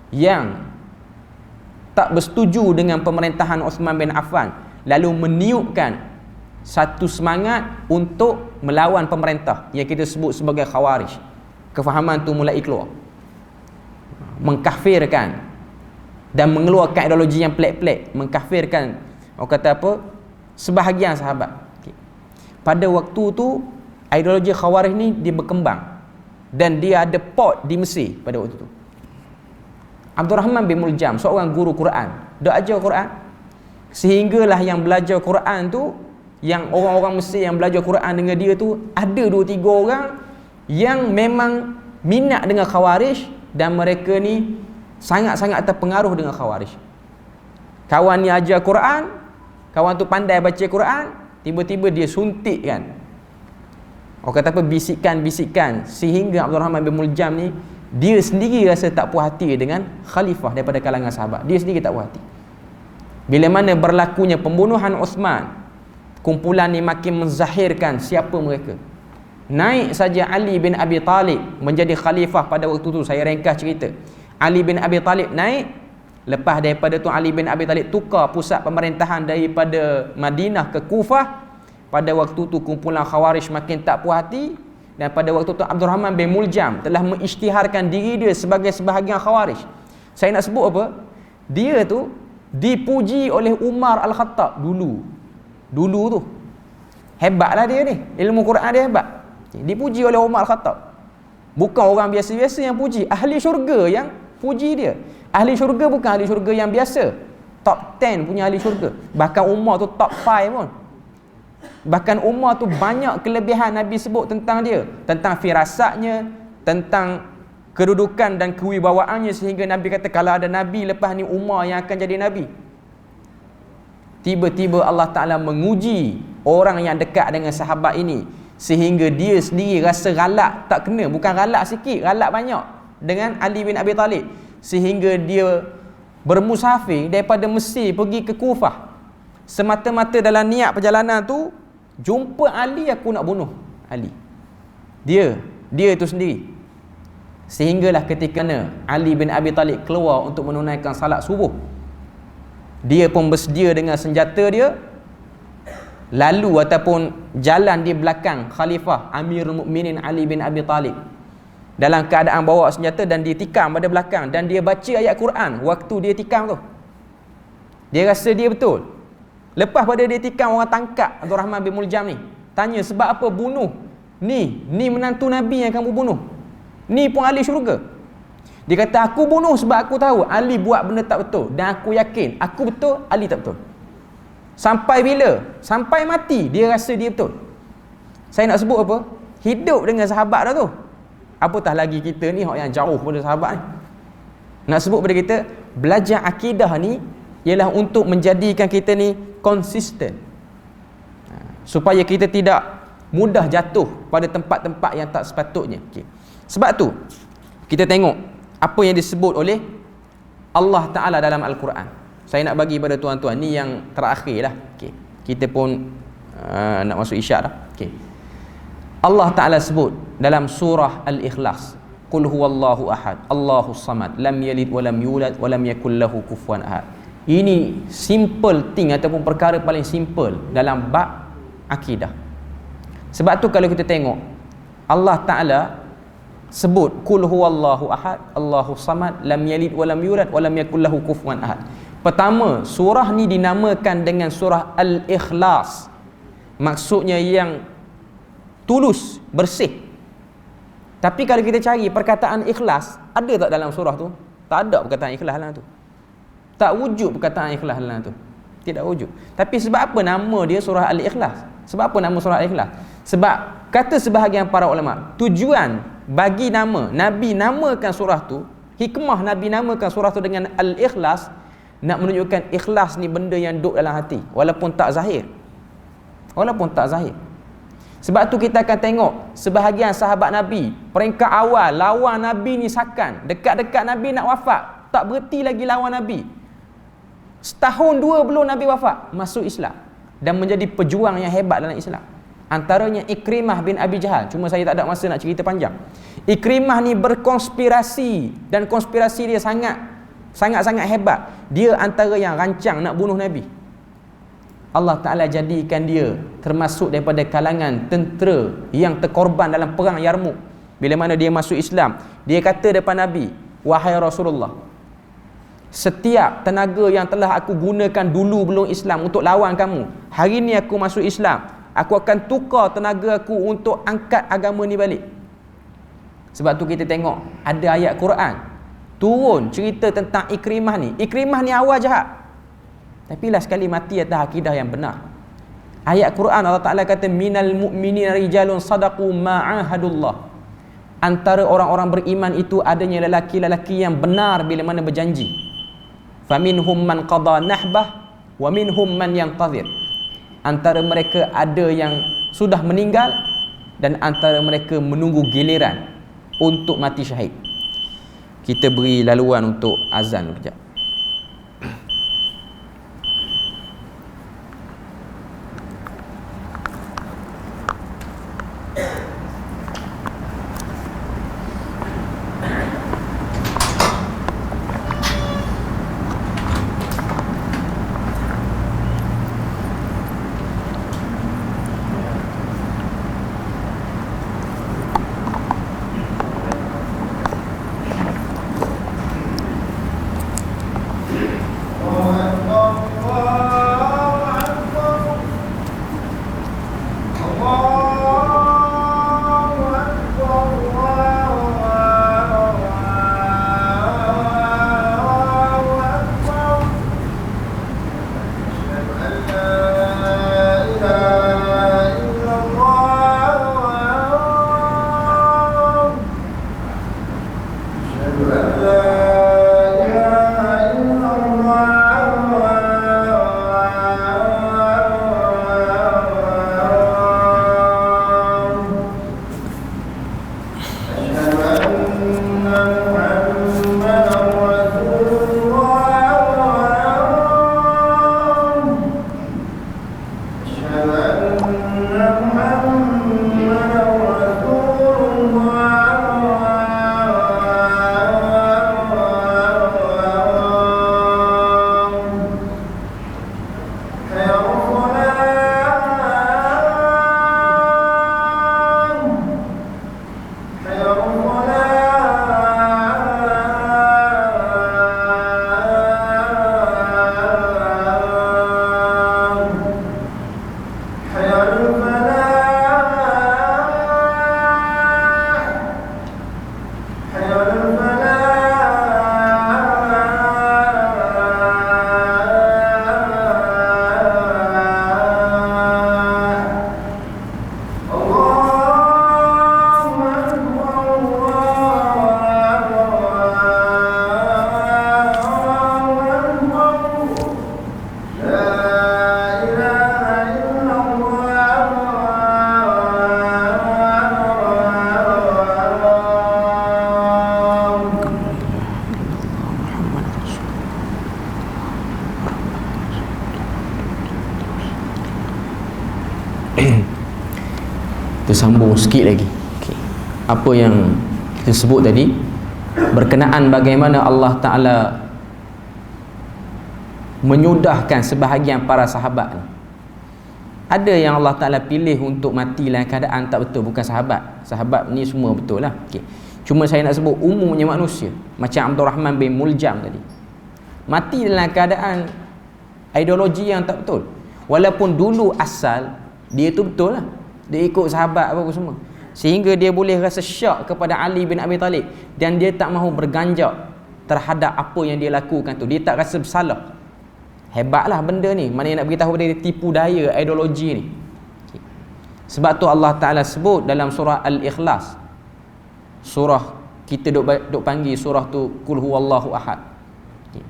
A: yang tak bersetuju dengan pemerintahan Uthman bin Affan, lalu meniupkan satu semangat untuk melawan pemerintah yang kita sebut sebagai Khawarij. Kefahaman tu mulai keluar, mengkafirkan dan mengeluarkan ideologi yang pelik-pelik, mengkafirkan orang kata apa, sebahagian sahabat. Pada waktu tu ideologi Khawarij ni dia berkembang dan dia ada port di Mesir pada waktu tu. Abdul Rahman bin Muljam seorang guru Quran, dia ajar Quran, sehinggalah yang belajar Quran tu, yang orang-orang Mesir yang belajar Quran dengan dia tu, ada 2-3 orang yang memang minat dengan Khawarij dan mereka ni sangat-sangat terpengaruh dengan Khawarij. Kawan ni ajar Quran, kawan tu pandai baca Quran, tiba-tiba dia suntikkan, orang kata apa, bisikan-bisikan, sehingga Abdul Rahman bin Muljam ni dia sendiri rasa tak puas hati dengan khalifah daripada kalangan sahabat. Dia sendiri tak puas hati. Bila mana berlakunya pembunuhan Uthman, kumpulan ni makin menzahirkan siapa mereka. Naik saja Ali bin Abi Talib menjadi khalifah pada waktu tu. Saya ringkas cerita. Ali bin Abi Talib naik, lepas daripada tu Ali bin Abi Talib tukar pusat pemerintahan daripada Madinah ke Kufah. Pada waktu tu kumpulan Khawarij makin tak puas hati, dan pada waktu tu Abdul Rahman bin Muljam telah mengisytiharkan diri dia sebagai sebahagian Khawarij. Saya nak sebut apa? Dia tu dipuji oleh Umar Al-Khattab dulu tu. Hebatlah dia ni, ilmu Quran dia hebat. Dipuji oleh Umar Al-Khattab. Bukan orang biasa-biasa yang puji, ahli syurga yang puji dia. Ahli syurga bukan ahli syurga yang biasa, top 10 punya ahli syurga. Bahkan Umar tu top 5 pun. Bahkan Umar tu banyak kelebihan Nabi sebut tentang dia, tentang firasatnya, tentang kedudukan dan kewibawaannya, sehingga Nabi kata kalau ada Nabi lepas ni Umar yang akan jadi Nabi. Tiba-tiba Allah Ta'ala menguji orang yang dekat dengan sahabat ini, sehingga dia sendiri rasa galak tak kena, bukan galak sikit, galak banyak dengan Ali bin Abi Talib, sehingga dia bermusafir daripada Mesir pergi ke Kufah semata-mata dalam niat perjalanan tu jumpa Ali, aku nak bunuh Ali. Dia itu sendiri. Sehinggalah ketika Ali bin Abi Talib keluar untuk menunaikan salat subuh, dia pun bersedia dengan senjata dia, lalu ataupun jalan di belakang Khalifah Amirul Mukminin Ali bin Abi Talib dalam keadaan bawa senjata, dan dia tikam pada belakang, dan dia baca ayat Quran waktu dia tikam tu. Dia rasa dia betul. Lepas pada dia tikam, orang tangkap Abdul Rahman bin Muljam ni, tanya sebab apa bunuh ni menantu Nabi yang kamu bunuh, ni pun ahli syurga. Dia kata aku bunuh sebab aku tahu Ali buat benda tak betul, dan aku yakin aku betul, Ali tak betul. Sampai bila? Sampai mati dia rasa dia betul. Saya nak sebut apa? Hidup dengan sahabat dah tu. Apatah lagi kita ni yang jauh pada sahabat ni. Nak sebut pada kita, belajar akidah ni ialah untuk menjadikan kita ni konsisten, supaya kita tidak mudah jatuh pada tempat-tempat yang tak sepatutnya. Sebab tu kita tengok apa yang disebut oleh Allah Ta'ala dalam Al-Quran. Saya nak bagi pada tuan-tuan ni yang terakhir lah. Kita pun nak masuk isyak dah. Allah Ta'ala sebut dalam surah Al-Ikhlas, Qul huwallahu ahad, Allahus samad, lam yalid walam yulad walam yakul lahu kufuwan ahad. Ini simple thing ataupun perkara paling simple dalam bab akidah. Sebab tu kalau kita tengok Allah Ta'ala sebut Qul huwallahu ahad, Allahus samad, lam yalid walam yulad walam yakul lahu kufuwan ahad. Pertama, surah ni dinamakan dengan surah Al-Ikhlas. Maksudnya yang tulus, bersih. Tapi kalau kita cari perkataan ikhlas, ada tak dalam surah tu? Tak ada perkataan ikhlas dalam tu. Tak wujud perkataan ikhlas dalam tu. Tidak wujud. Tapi sebab apa nama dia surah Al-Ikhlas? Sebab apa nama surah Al-Ikhlas? Sebab kata sebahagian para ulama, tujuan bagi nama Nabi namakan surah tu, hikmah Nabi namakan surah tu dengan Al-Ikhlas, nak menunjukkan ikhlas ni benda yang duduk dalam hati, walaupun tak zahir. Sebab tu kita akan tengok sebahagian sahabat Nabi, peringkat awal lawan Nabi ni sakan, dekat-dekat Nabi nak wafat, tak berhenti lagi lawan Nabi. Setahun dua belum Nabi wafat, masuk Islam dan menjadi pejuang yang hebat dalam Islam. Antaranya Ikrimah bin Abi Jahal. Cuma saya tak ada masa nak cerita panjang. Ikrimah ni berkonspirasi, dan konspirasi dia sangat hebat. Dia antara yang rancang nak bunuh Nabi. Allah Ta'ala jadikan dia termasuk daripada kalangan tentera yang terkorban dalam perang Yarmuk. Bila mana dia masuk Islam, dia kata depan Nabi, wahai Rasulullah, setiap tenaga yang telah aku gunakan dulu belum Islam untuk lawan kamu, hari ni aku masuk Islam, aku akan tukar tenaga aku untuk angkat agama ni balik. Sebab tu kita tengok ada ayat Quran turun cerita tentang Ikrimah ni. Ikrimah ni awal jahat, tapi last sekali mati atas akidah yang benar. Ayat Quran Allah Ta'ala kata, minal mu'minina rijalun sadaqu ma'ahadullah. Antara orang-orang beriman itu adanya lelaki-lelaki yang benar bila mana berjanji. Faminhum man qada nahbah wa minhum man yantazir. Antara mereka ada yang sudah meninggal dan antara mereka menunggu giliran untuk mati syahid. Kita beri laluan untuk azan kejap.
B: Kita sambung sikit lagi. Okay. Apa yang kita sebut tadi berkenaan bagaimana Allah Ta'ala menyudahkan sebahagian para sahabat ni. Ada yang Allah Ta'ala pilih untuk mati dalam keadaan tak betul, bukan sahabat. Sahabat ni semua betul lah. Okay. Cuma saya nak sebut umumnya manusia, macam Abdul Rahman bin Muljam tadi, mati dalam keadaan ideologi yang tak betul, walaupun dulu asal dia tu betul lah, dia ikut sahabat apa semua, sehingga dia boleh rasa syak kepada Ali bin Abi Talib dan dia tak mahu berganjak terhadap apa yang dia lakukan tu. Dia tak rasa bersalah. Hebatlah benda ni. Mana yang nak beritahu dia tipu daya ideologi ni. Okay. Sebab tu Allah Ta'ala sebut dalam surah Al-Ikhlas, surah kita duk panggil surah tu Qul huwallahu ahad. Okay.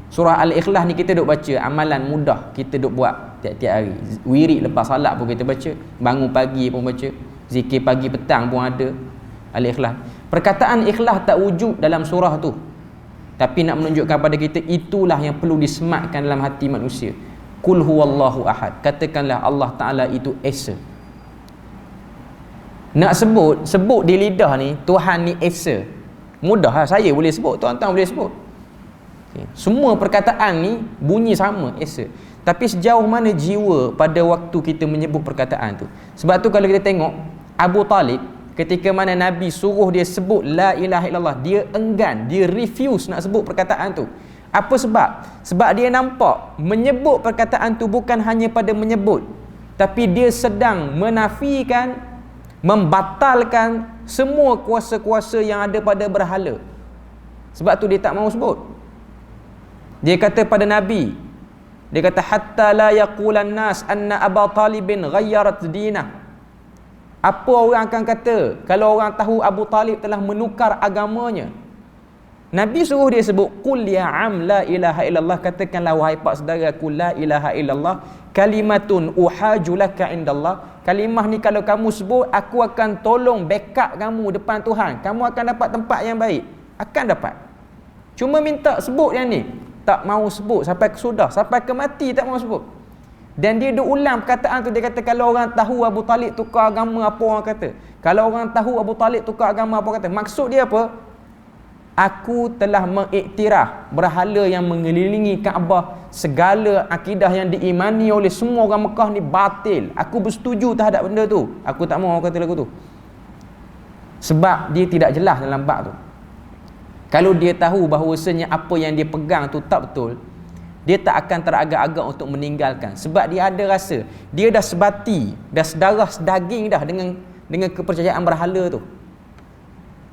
B: Surah Al-Ikhlas ni kita duk baca, amalan mudah kita duk buat tiap-tiap hari. Wirid lepas salat pun kita baca, bangun pagi pun baca, zikir pagi petang pun ada Al-Ikhlas. Perkataan ikhlas tak wujud dalam surah tu,
A: Tapi nak menunjukkan pada kita itulah yang perlu disematkan dalam hati manusia. Qul huwallahu ahad. Katakanlah Allah Ta'ala itu Esa. Nak sebut di lidah ni Tuhan ni Esa. Mudah lah, saya boleh sebut, tuan-tuan boleh sebut. Okay. Semua perkataan ni bunyi sama, Esa. Tapi sejauh mana jiwa pada waktu kita menyebut perkataan tu. Sebab tu kalau kita tengok Abu Talib, ketika mana Nabi suruh dia sebut la ilaha illallah, dia enggan, dia refuse nak sebut perkataan tu. Apa sebab? Sebab dia nampak menyebut perkataan tu bukan hanya pada menyebut, tapi dia sedang menafikan, membatalkan semua kuasa-kuasa yang ada pada berhala. Sebab tu dia tak mahu sebut. Dia kata pada Nabi, dia kata hatta la yaqulan nas anna Abu Talibin ghayyarat dinah. Apa orang akan kata kalau orang tahu Abu Talib telah menukar agamanya? Nabi suruh dia sebut qul ya am la ilaha illallah, katakanlah wahai pak saudaraku la ilaha illallah kalimatun uhaju laka indallah. Kalimah ni kalau kamu sebut, aku akan tolong backup kamu depan Tuhan. Kamu akan dapat tempat yang baik. Akan dapat. Cuma minta sebut yang ni, tak mahu sebut sampai kesudah, sampai ke mati tak mahu sebut. Dan dia duk ulang perkataan tu. Dia kata kalau orang tahu Abu Talib tukar agama, apa orang kata? Kalau orang tahu Abu Talib tukar agama, apa kata? Maksud dia apa? Aku telah mengiktiraf berhala yang mengelilingi Kaabah, segala akidah yang diimani oleh semua orang Mekah ni batil. Aku bersetuju terhadap benda tu. Aku tak mahu orang kata lagu tu. Sebab dia tidak jelas dalam bab tu. Kalau dia tahu bahawasanya apa yang dia pegang tu tak betul, dia tak akan teragak-agak untuk meninggalkan. Sebab dia ada rasa, dia dah sebati, dah sedarah sedaging dah dengan kepercayaan berhala tu.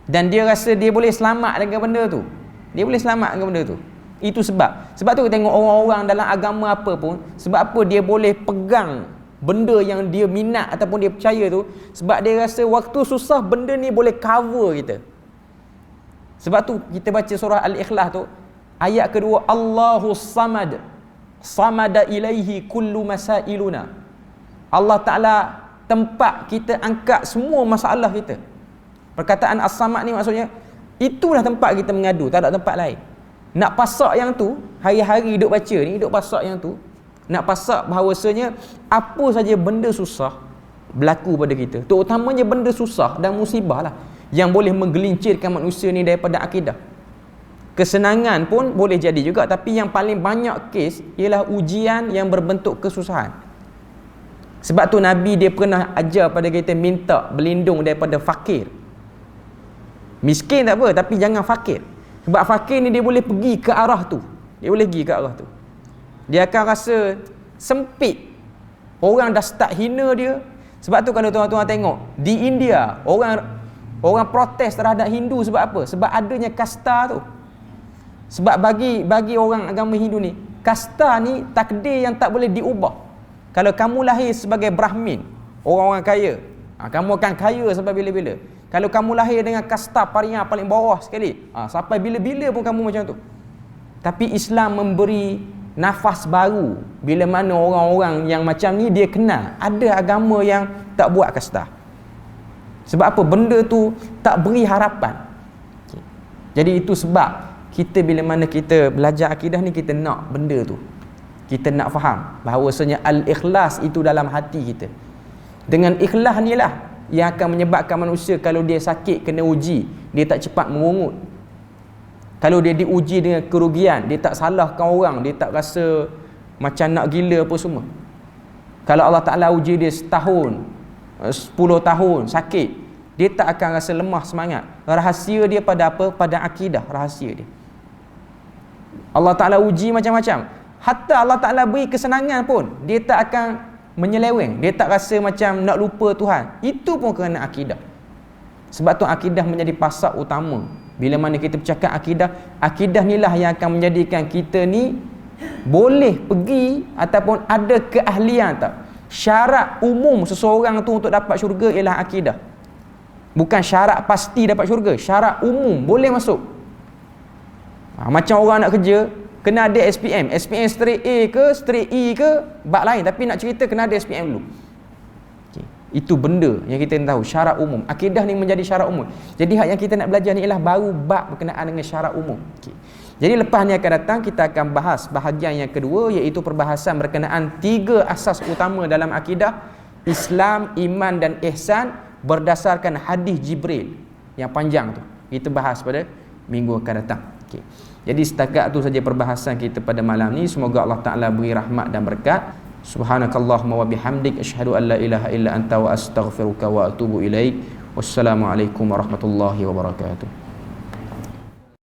A: Dan dia rasa dia boleh selamat dengan benda tu. Dia boleh selamat dengan benda tu. Itu sebab tu kita tengok orang-orang dalam agama apa pun, sebab apa dia boleh pegang benda yang dia minat ataupun dia percaya tu? Sebab dia rasa waktu susah benda ni boleh cover kita. Sebab tu kita baca surah Al-Ikhlas tu, ayat kedua, Allahu samad, samada ilaihi kullu masailuna. Allah Ta'ala tempat kita angkat semua masalah kita. Perkataan as-samad ni maksudnya itulah tempat kita mengadu, tak ada tempat lain. Nak pasak yang tu, hari-hari duk baca ni, duk pasak yang tu, nak pasak bahawasanya apa saja benda susah berlaku pada kita, terutamanya benda susah dan musibah lah yang boleh menggelincirkan manusia ni daripada akidah. Kesenangan pun boleh jadi juga, tapi yang paling banyak kes ialah ujian yang berbentuk kesusahan. Sebab tu Nabi dia pernah ajar pada kita minta berlindung daripada fakir. Miskin tak apa, tapi jangan fakir. Sebab fakir ni dia boleh pergi ke arah tu. Dia boleh pergi ke arah tu. Dia akan rasa sempit. Orang dah start hina dia. Sebab tu kalau tuan-tuan tengok di India, orang protes terhadap Hindu sebab apa? Sebab adanya kasta tu. Sebab bagi orang agama Hindu ni, kasta ni takdir yang tak boleh diubah. Kalau kamu lahir sebagai Brahmin, orang-orang kaya, kamu akan kaya sampai bila-bila. Kalau kamu lahir dengan kasta paling bawah sekali, sampai bila-bila pun kamu macam tu. Tapi Islam memberi nafas baru bila mana orang-orang yang macam ni dia kenal ada agama yang tak buat kasta. Sebab apa? Benda tu tak beri harapan. Jadi itu sebab kita bila mana kita belajar akidah ni, kita nak benda tu. Kita nak faham bahawasanya al-ikhlas itu dalam hati kita. Dengan ikhlas ni lah yang akan menyebabkan manusia kalau dia sakit, kena uji, dia tak cepat mengungut. Kalau dia diuji dengan kerugian, dia tak salahkan orang, dia tak rasa macam nak gila apa semua. Kalau Allah Ta'ala uji dia setahun, 10 tahun sakit, dia tak akan rasa lemah semangat. Rahsia dia pada apa? Pada akidah, rahsia dia. Allah Ta'ala uji macam-macam. Hatta Allah Ta'ala beri kesenangan pun, dia tak akan menyeleweng. Dia tak rasa macam nak lupa Tuhan. Itu pun kerana akidah. Sebab tu akidah menjadi pasak utama. Bila mana kita bercakap akidah, akidah ni lah yang akan menjadikan kita ni boleh pergi ataupun ada keahlian tak. Syarat umum seseorang tu untuk dapat syurga ialah akidah. Bukan syarat pasti dapat syurga, syarat umum boleh masuk. Macam orang nak kerja, kena ada SPM. SPM straight A ke, straight E ke, bab lain. Tapi nak cerita kena ada SPM dulu. Okay. Itu benda yang kita tahu, syarat umum. Akidah ni menjadi syarat umum. Jadi hak yang kita nak belajar ni ialah baru bab berkenaan dengan syarat umum. Okay.
B: Jadi lepas ni akan datang kita akan bahas bahagian yang kedua, iaitu perbahasan berkenaan 3 asas utama dalam akidah Islam, iman dan ihsan berdasarkan hadis Jibril yang panjang tu. Kita bahas pada minggu akan datang. Okey. Jadi setakat tu saja perbahasan kita pada malam ni. Semoga Allah Taala beri rahmat dan berkat. Subhanakallahumma wa bihamdik asyhadu an la ilaha illa anta wa astaghfiruka wa atubu ilaik. Wassalamualaikum warahmatullahi wabarakatuh.